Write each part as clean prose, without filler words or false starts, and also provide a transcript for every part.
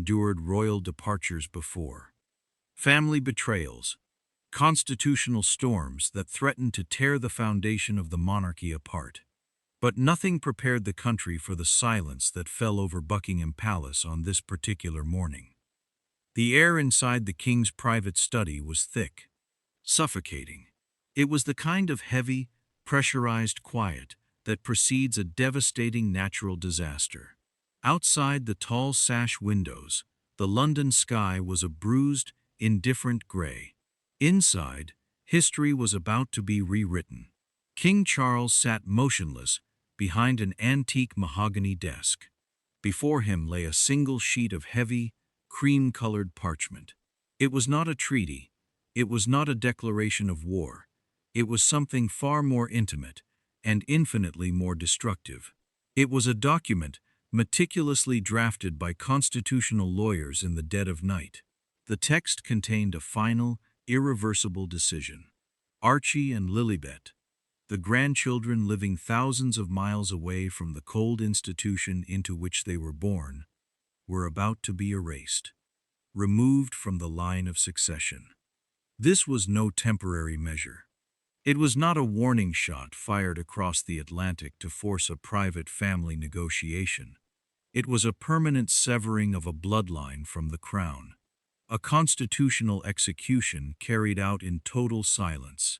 endured royal departures before. Family betrayals, constitutional storms that threatened to tear the foundation of the monarchy apart. But nothing prepared the country for the silence that fell over Buckingham Palace on this particular morning. The air inside the king's private study was thick, suffocating. It was the kind of heavy, pressurized quiet that precedes a devastating natural disaster. Outside the tall sash windows, the London sky was a bruised, indifferent gray. Inside, history was about to be rewritten. King Charles sat motionless behind an antique mahogany desk. Before him lay a single sheet of heavy, cream-colored parchment. It was not a treaty. It was not a declaration of war. It was something far more intimate and infinitely more destructive. It was a document meticulously drafted by constitutional lawyers in the dead of night. The text contained a final, irreversible decision. Archie and Lilibet, the grandchildren living thousands of miles away from the cold institution into which they were born, were about to be erased, removed from the line of succession. This was no temporary measure. It was not a warning shot fired across the Atlantic to force a private family negotiation. It was a permanent severing of a bloodline from the crown, a constitutional execution carried out in total silence.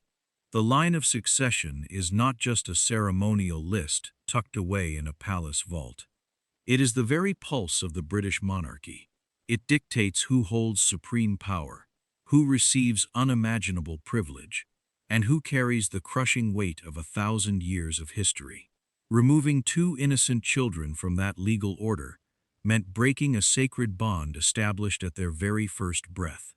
The line of succession is not just a ceremonial list tucked away in a palace vault. It is the very pulse of the British monarchy. It dictates who holds supreme power, who receives unimaginable privilege, and who carries the crushing weight of 1,000 years of history. Removing two innocent children from that legal order meant breaking a sacred bond established at their very first breath.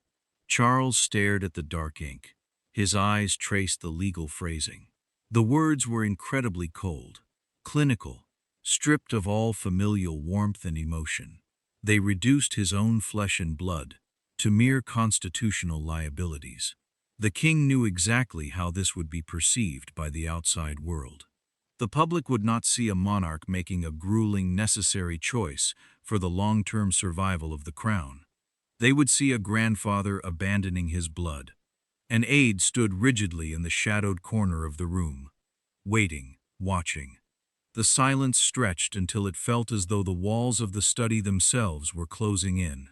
Charles stared at the dark ink. His eyes traced the legal phrasing. The words were incredibly cold, clinical, stripped of all familial warmth and emotion. They reduced his own flesh and blood to mere constitutional liabilities. The king knew exactly how this would be perceived by the outside world. The public would not see a monarch making a grueling, necessary choice for the long-term survival of the crown. They would see a grandfather abandoning his blood. An aide stood rigidly in the shadowed corner of the room, waiting, watching. The silence stretched until it felt as though the walls of the study themselves were closing in.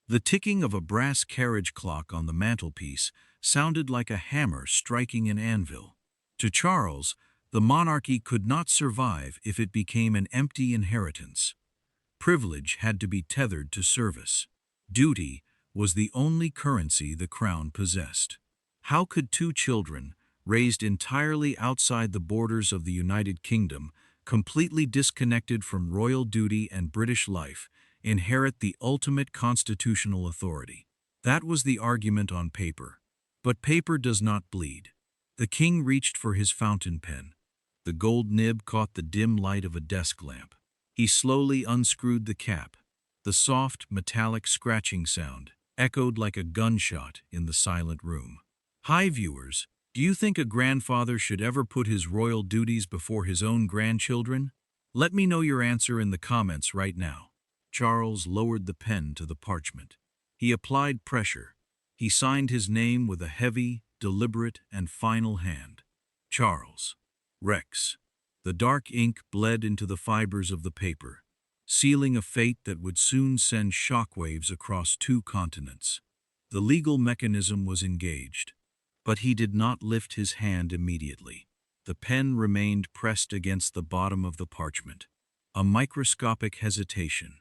The ticking of a brass carriage clock on the mantelpiece sounded like a hammer striking an anvil. To Charles, the monarchy could not survive if it became an empty inheritance. Privilege had to be tethered to service. Duty was the only currency the crown possessed. How could two children, raised entirely outside the borders of the United Kingdom, completely disconnected from royal duty and British life, inherit the ultimate constitutional authority? That was the argument on paper. But paper does not bleed. The king reached for his fountain pen. The gold nib caught the dim light of a desk lamp. He slowly unscrewed the cap. The soft, metallic scratching sound echoed like a gunshot in the silent room. Hi viewers, do you think a grandfather should ever put his royal duties before his own grandchildren? Let me know your answer in the comments right now. Charles lowered the pen to the parchment. He applied pressure. He signed his name with a heavy, deliberate, and final hand. Charles. Rex. The dark ink bled into the fibers of the paper, sealing a fate that would soon send shockwaves across 2 continents. The legal mechanism was engaged, but he did not lift his hand immediately. The pen remained pressed against the bottom of the parchment. A microscopic hesitation.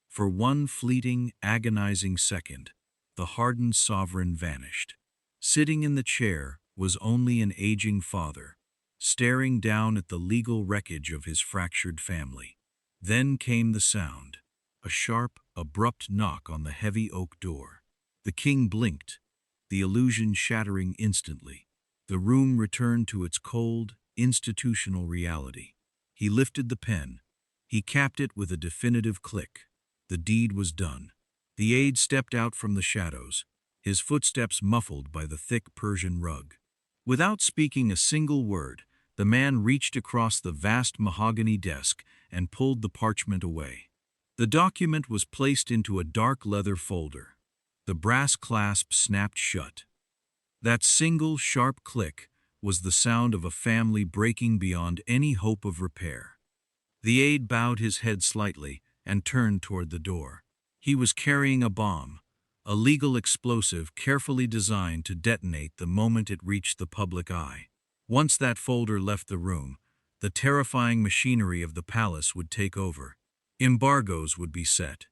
For one fleeting, agonizing second, the hardened sovereign vanished. Sitting in the chair was only an aging father, staring down at the legal wreckage of his fractured family. Then came the sound, a sharp, abrupt knock on the heavy oak door. The king blinked, the illusion shattering instantly. The room returned to its cold, institutional reality. He lifted the pen. He capped it with a definitive click. The deed was done. The aide stepped out from the shadows, his footsteps muffled by the thick Persian rug. Without speaking a single word, the man reached across the vast mahogany desk and pulled the parchment away. The document was placed into a dark leather folder. The brass clasp snapped shut. That single sharp click was the sound of a family breaking beyond any hope of repair. The aide bowed his head slightly and turned toward the door. He was carrying a bomb, a legal explosive carefully designed to detonate the moment it reached the public eye. Once that folder left the room, the terrifying machinery of the palace would take over. Embargoes would be set.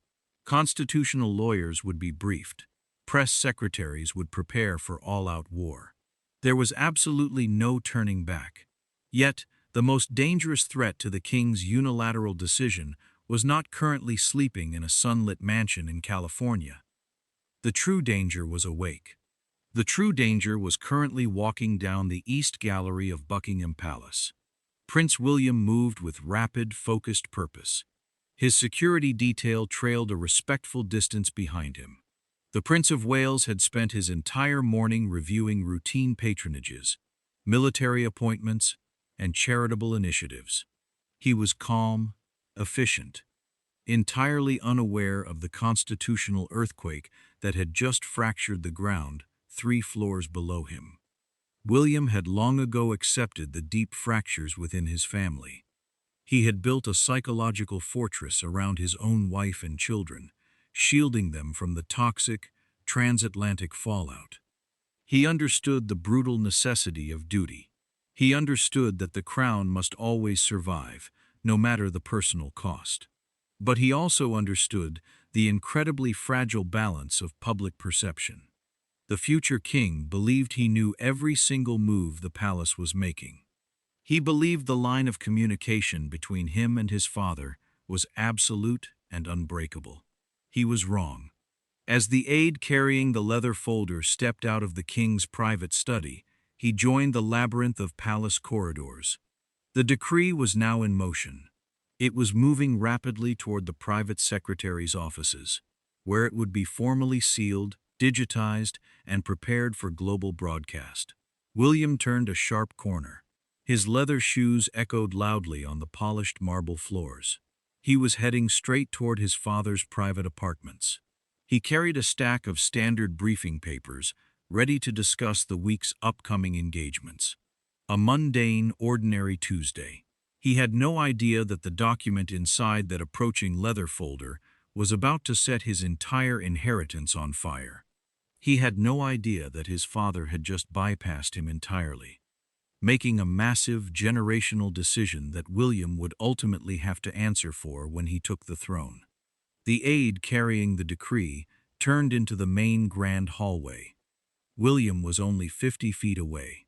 Constitutional lawyers would be briefed. Press secretaries would prepare for all-out war. There was absolutely no turning back. Yet, the most dangerous threat to the king's unilateral decision was not currently sleeping in a sunlit mansion in California. The true danger was awake. The true danger was currently walking down the East Gallery of Buckingham Palace. Prince William moved with rapid, focused purpose. His security detail trailed a respectful distance behind him. The Prince of Wales had spent his entire morning reviewing routine patronages, military appointments, and charitable initiatives. He was calm, efficient, entirely unaware of the constitutional earthquake that had just fractured the ground 3 floors below him. William had long ago accepted the deep fractures within his family. He had built a psychological fortress around his own wife and children, shielding them from the toxic, transatlantic fallout. He understood the brutal necessity of duty. He understood that the crown must always survive, no matter the personal cost. But he also understood the incredibly fragile balance of public perception. The future king believed he knew every single move the palace was making. He believed the line of communication between him and his father was absolute and unbreakable. He was wrong. As the aide carrying the leather folder stepped out of the king's private study, he joined the labyrinth of palace corridors. The decree was now in motion. It was moving rapidly toward the private secretary's offices, where it would be formally sealed, digitized, and prepared for global broadcast. William turned a sharp corner. His leather shoes echoed loudly on the polished marble floors. He was heading straight toward his father's private apartments. He carried a stack of standard briefing papers, ready to discuss the week's upcoming engagements. A mundane, ordinary Tuesday. He had no idea that the document inside that approaching leather folder was about to set his entire inheritance on fire. He had no idea that his father had just bypassed him entirely, making a massive, generational decision that William would ultimately have to answer for when he took the throne. The aide carrying the decree turned into the main grand hallway. William was only 50 feet away.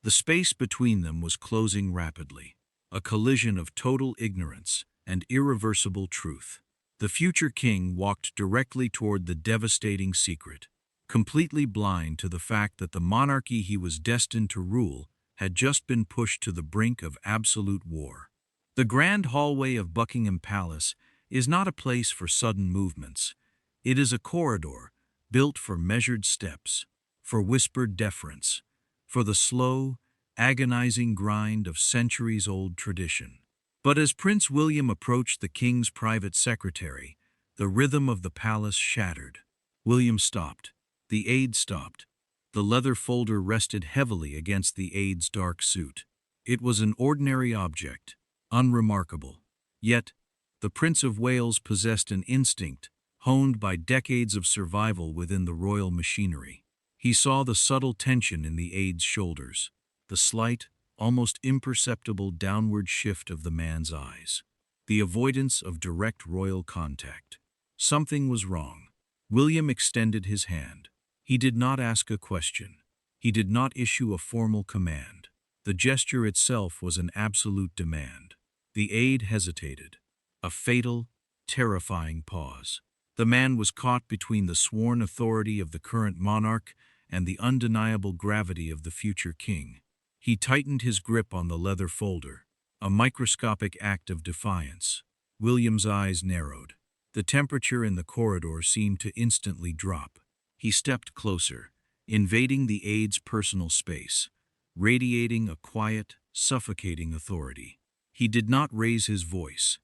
The space between them was closing rapidly, a collision of total ignorance and irreversible truth. The future king walked directly toward the devastating secret, completely blind to the fact that the monarchy he was destined to rule had just been pushed to the brink of absolute war. The grand hallway of Buckingham Palace is not a place for sudden movements. It is a corridor built for measured steps, for whispered deference, for the slow, agonizing grind of centuries-old tradition. But as Prince William approached the king's private secretary, the rhythm of the palace shattered. William stopped. The aide stopped. The leather folder rested heavily against the aide's dark suit. It was an ordinary object, unremarkable. Yet, the Prince of Wales possessed an instinct, honed by decades of survival within the royal machinery. He saw the subtle tension in the aide's shoulders, the slight, almost imperceptible downward shift of the man's eyes, the avoidance of direct royal contact. Something was wrong. William extended his hand. He did not ask a question. He did not issue a formal command. The gesture itself was an absolute demand. The aide hesitated. A fatal, terrifying pause. The man was caught between the sworn authority of the current monarch and the undeniable gravity of the future king. He tightened his grip on the leather folder, a microscopic act of defiance. William's eyes narrowed. The temperature in the corridor seemed to instantly drop. He stepped closer, invading the aide's personal space, radiating a quiet, suffocating authority. He did not raise his voice.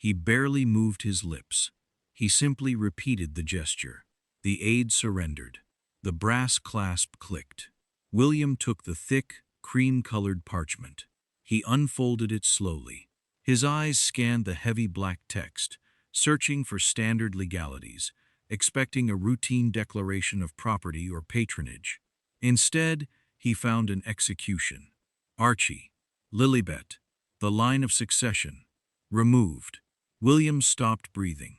He barely moved his lips. He simply repeated the gesture. The aide surrendered. The brass clasp clicked. William took the thick, cream-colored parchment. He unfolded it slowly. His eyes scanned the heavy black text, searching for standard legalities, expecting a routine declaration of property or patronage. Instead, he found an execution. Archie, Lilibet, the line of succession, removed. William stopped breathing.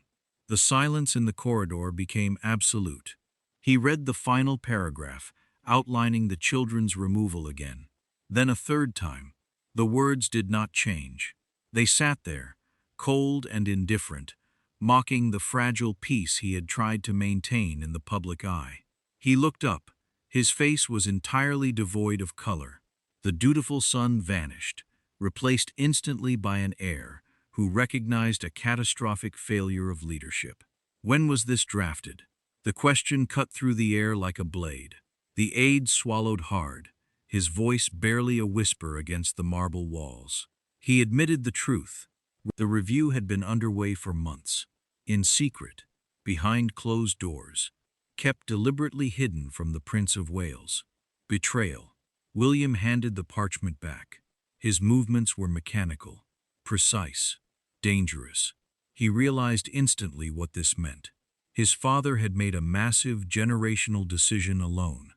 The silence in the corridor became absolute. He read the final paragraph, outlining the children's removal again. Then a third time. The words did not change. They sat there, cold and indifferent, mocking the fragile peace he had tried to maintain in the public eye. He looked up. His face was entirely devoid of color. The dutiful son vanished, replaced instantly by an heir who recognized a catastrophic failure of leadership. When was this drafted? The question cut through the air like a blade. The aide swallowed hard, his voice barely a whisper against the marble walls. He admitted the truth. The review had been underway for months, in secret, behind closed doors, kept deliberately hidden from the Prince of Wales. Betrayal. William handed the parchment back. His movements were mechanical, precise, dangerous. He realized instantly what this meant. His father had made a massive generational decision alone.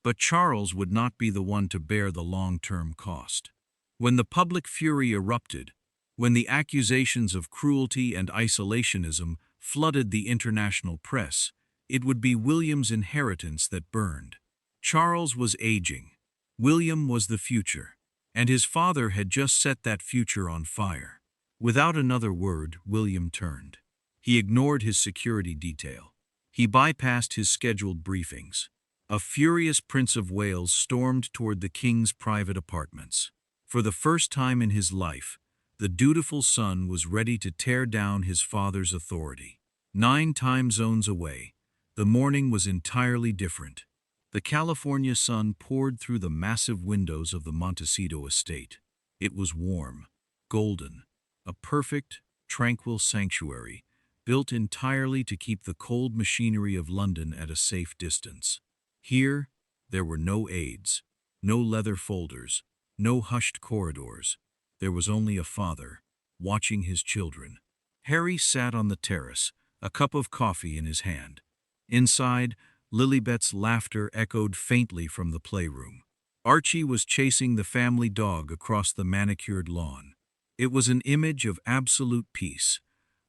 But Charles would not be the one to bear the long-term cost. When the public fury erupted, when the accusations of cruelty and isolationism flooded the international press, it would be William's inheritance that burned. Charles was aging. William was the future, and his father had just set that future on fire. Without another word, William turned. He ignored his security detail. He bypassed his scheduled briefings. A furious Prince of Wales stormed toward the king's private apartments. For the first time in his life, the dutiful son was ready to tear down his father's authority. 9 time zones away, the morning was entirely different. The California sun poured through the massive windows of the Montecito estate. It was warm, golden, a perfect, tranquil sanctuary, built entirely to keep the cold machinery of London at a safe distance. Here, there were no aides, no leather folders, no hushed corridors. There was only a father, watching his children. Harry sat on the terrace, a cup of coffee in his hand. Inside, Lilibet's laughter echoed faintly from the playroom. Archie was chasing the family dog across the manicured lawn. It was an image of absolute peace,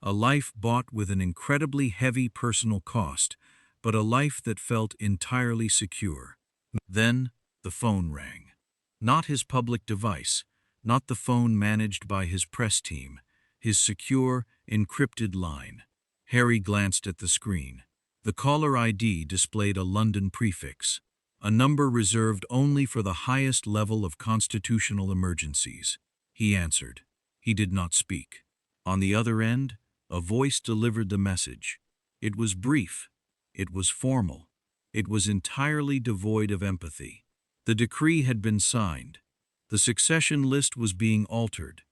a life bought with an incredibly heavy personal cost, but a life that felt entirely secure. Then, the phone rang. Not his public device, not the phone managed by his press team, his secure, encrypted line. Harry glanced at the screen. The caller ID displayed a London prefix, a number reserved only for the highest level of constitutional emergencies. He answered. He did not speak. On the other end, a voice delivered the message. It was brief. It was formal. It was entirely devoid of empathy. The decree had been signed. The succession list was being altered.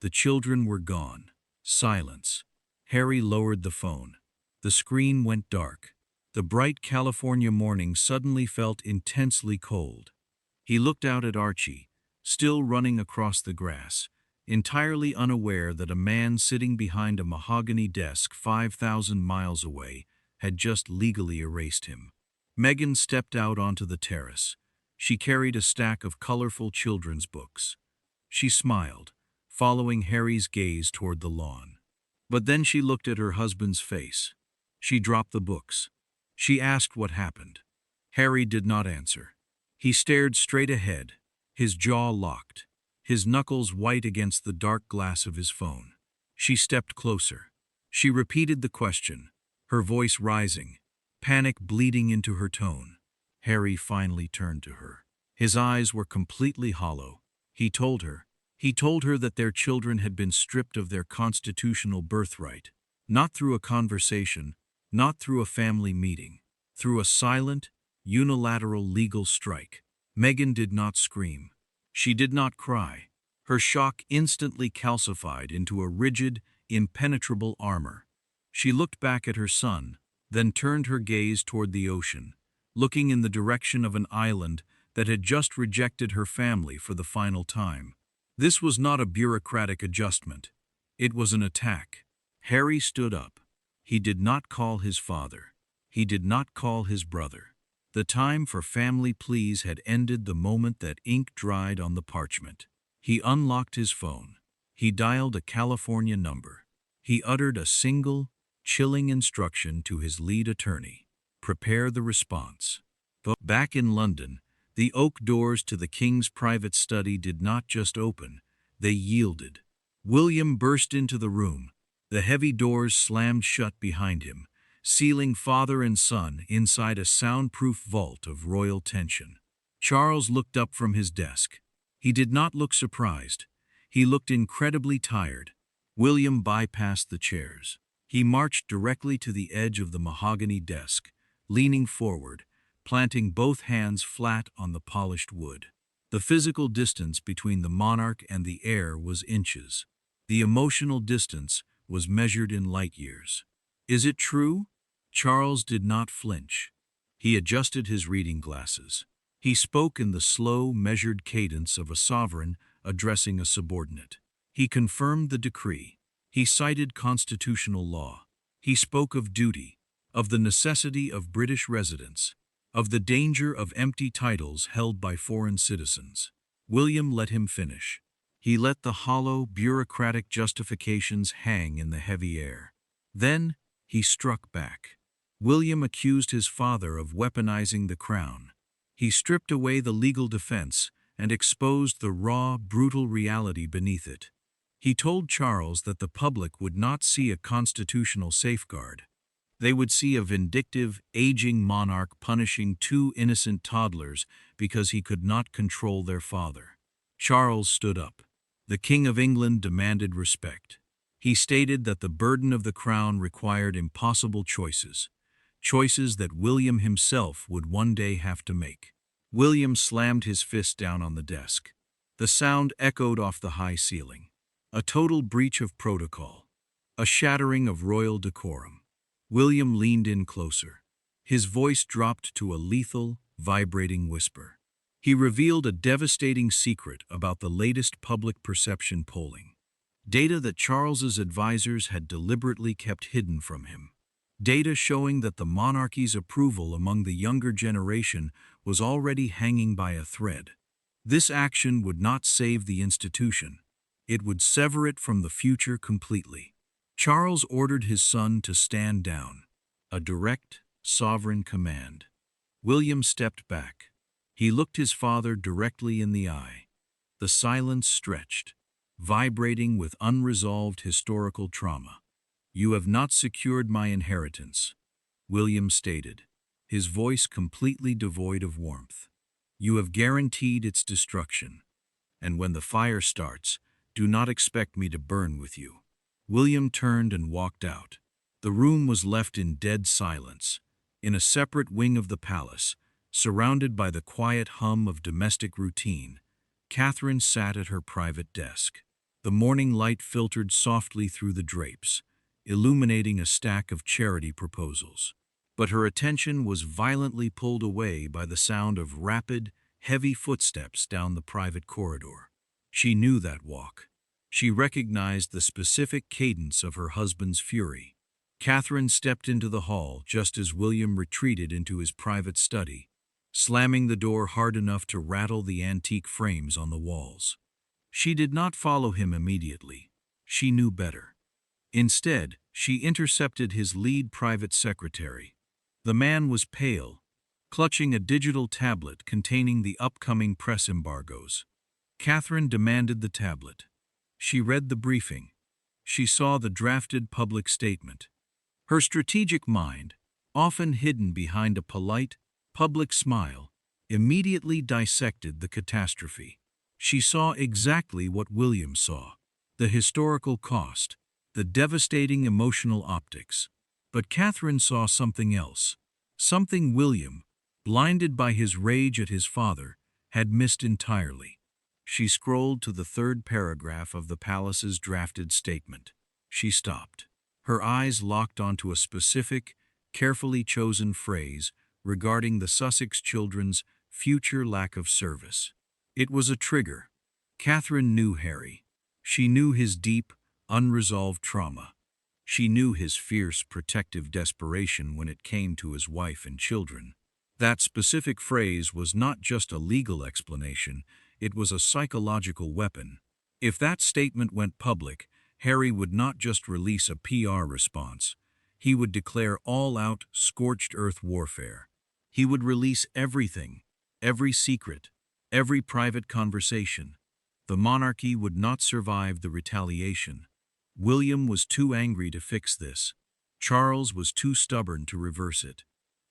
The children were gone. Silence. Harry lowered the phone. The screen went dark. The bright California morning suddenly felt intensely cold. He looked out at Archie, still running across the grass, entirely unaware that a man sitting behind a mahogany desk 5,000 miles away had just legally erased him. Meghan stepped out onto the terrace. She carried a stack of colorful children's books. She smiled, following Harry's gaze toward the lawn. But then she looked at her husband's face. She dropped the books. She asked what happened. Harry did not answer. He stared straight ahead, his jaw locked, his knuckles white against the dark glass of his phone. She stepped closer. She repeated the question, her voice rising, panic bleeding into her tone. Harry finally turned to her. His eyes were completely hollow. He told her that their children had been stripped of their constitutional birthright, not through a conversation, not through a family meeting, through a silent, unilateral legal strike. Meghan did not scream. She did not cry. Her shock instantly calcified into a rigid, impenetrable armor. She looked back at her son, then turned her gaze toward the ocean, looking in the direction of an island that had just rejected her family for the final time. This was not a bureaucratic adjustment. It was an attack. Harry stood up. He did not call his father. He did not call his brother. The time for family pleas had ended the moment that ink dried on the parchment. He unlocked his phone. He dialed a California number. He uttered a single, chilling instruction to his lead attorney: prepare the response. But back in London, the oak doors to the king's private study did not just open, they yielded. William burst into the room. The heavy doors slammed shut behind him, sealing father and son inside a soundproof vault of royal tension. Charles looked up from his desk. He did not look surprised. He looked incredibly tired. William bypassed the chairs. He marched directly to the edge of the mahogany desk, leaning forward, planting both hands flat on the polished wood. The physical distance between the monarch and the heir was inches. The emotional distance was measured in light years. Is it true? Charles did not flinch. He adjusted his reading glasses. He spoke in the slow, measured cadence of a sovereign addressing a subordinate. He confirmed the decree. He cited constitutional law. He spoke of duty, of the necessity of British residence, of the danger of empty titles held by foreign citizens. William let him finish. He let the hollow, bureaucratic justifications hang in the heavy air. Then he struck back. William accused his father of weaponizing the crown. He stripped away the legal defense and exposed the raw, brutal reality beneath it. He told Charles that the public would not see a constitutional safeguard. They would see a vindictive, aging monarch punishing two innocent toddlers because he could not control their father. Charles stood up. The King of England demanded respect. He stated that the burden of the crown required impossible choices, choices that William himself would one day have to make. William slammed his fist down on the desk. The sound echoed off the high ceiling. A total breach of protocol. A shattering of royal decorum. William leaned in closer. His voice dropped to a lethal, vibrating whisper. He revealed a devastating secret about the latest public perception polling. Data that Charles's advisors had deliberately kept hidden from him. Data showing that the monarchy's approval among the younger generation was already hanging by a thread. This action would not save the institution. It would sever it from the future completely. Charles ordered his son to stand down. A direct, sovereign command. William stepped back. He looked his father directly in the eye. The silence stretched, vibrating with unresolved historical trauma. "You have not secured my inheritance," William stated, his voice completely devoid of warmth. "You have guaranteed its destruction. And when the fire starts, do not expect me to burn with you." William turned and walked out. The room was left in dead silence. In a separate wing of the palace, surrounded by the quiet hum of domestic routine, Catherine sat at her private desk. The morning light filtered softly through the drapes, illuminating a stack of charity proposals. But her attention was violently pulled away by the sound of rapid, heavy footsteps down the private corridor. She knew that walk. She recognized the specific cadence of her husband's fury. Catherine stepped into the hall just as William retreated into his private study, slamming the door hard enough to rattle the antique frames on the walls. She did not follow him immediately. She knew better. Instead, she intercepted his lead private secretary. The man was pale, clutching a digital tablet containing the upcoming press embargoes. Catherine demanded the tablet. She read the briefing. She saw the drafted public statement. Her strategic mind, often hidden behind a polite, public smile, immediately dissected the catastrophe. She saw exactly what William saw: the historical cost, the devastating emotional optics. But Catherine saw something else, something William, blinded by his rage at his father, had missed entirely. She scrolled to the third paragraph of the palace's drafted statement. She stopped. Her eyes locked onto a specific, carefully chosen phrase regarding the Sussex children's future lack of service. It was a trigger. Catherine knew Harry. She knew his deep, unresolved trauma. She knew his fierce, protective desperation when it came to his wife and children. That specific phrase was not just a legal explanation, it was a psychological weapon. If that statement went public, Harry would not just release a PR response. He would declare all-out, scorched-earth warfare. He would release everything, every secret, every private conversation. The monarchy would not survive the retaliation. William was too angry to fix this. Charles was too stubborn to reverse it.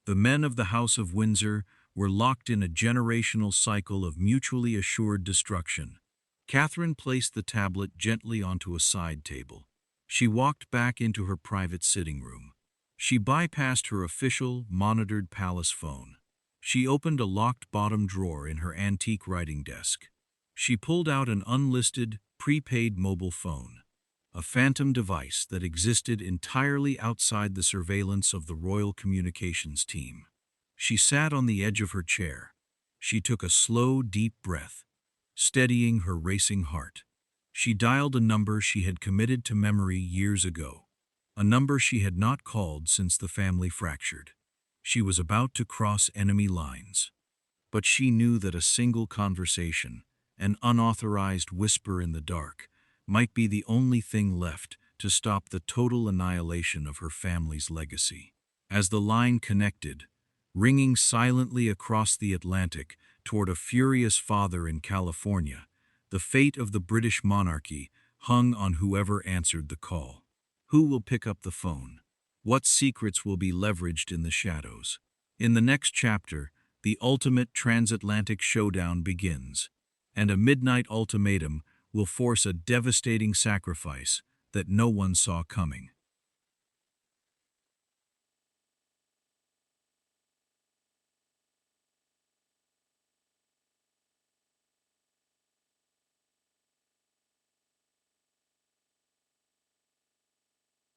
The men of the House of Windsor were locked in a generational cycle of mutually assured destruction. Catherine placed the tablet gently onto a side table. She walked back into her private sitting room. She bypassed her official, monitored palace phone. She opened a locked bottom drawer in her antique writing desk. She pulled out an unlisted, prepaid mobile phone, a phantom device that existed entirely outside the surveillance of the Royal Communications team. She sat on the edge of her chair. She took a slow, deep breath, steadying her racing heart. She dialed a number she had committed to memory years ago, a number she had not called since the family fractured. She was about to cross enemy lines. But she knew that a single conversation, an unauthorized whisper in the dark, might be the only thing left to stop the total annihilation of her family's legacy. As the line connected, ringing silently across the Atlantic toward a furious father in California, the fate of the British monarchy hung on whoever answered the call. Who will pick up the phone? What secrets will be leveraged in the shadows? In the next chapter, the ultimate transatlantic showdown begins, and a midnight ultimatum will force a devastating sacrifice that no one saw coming.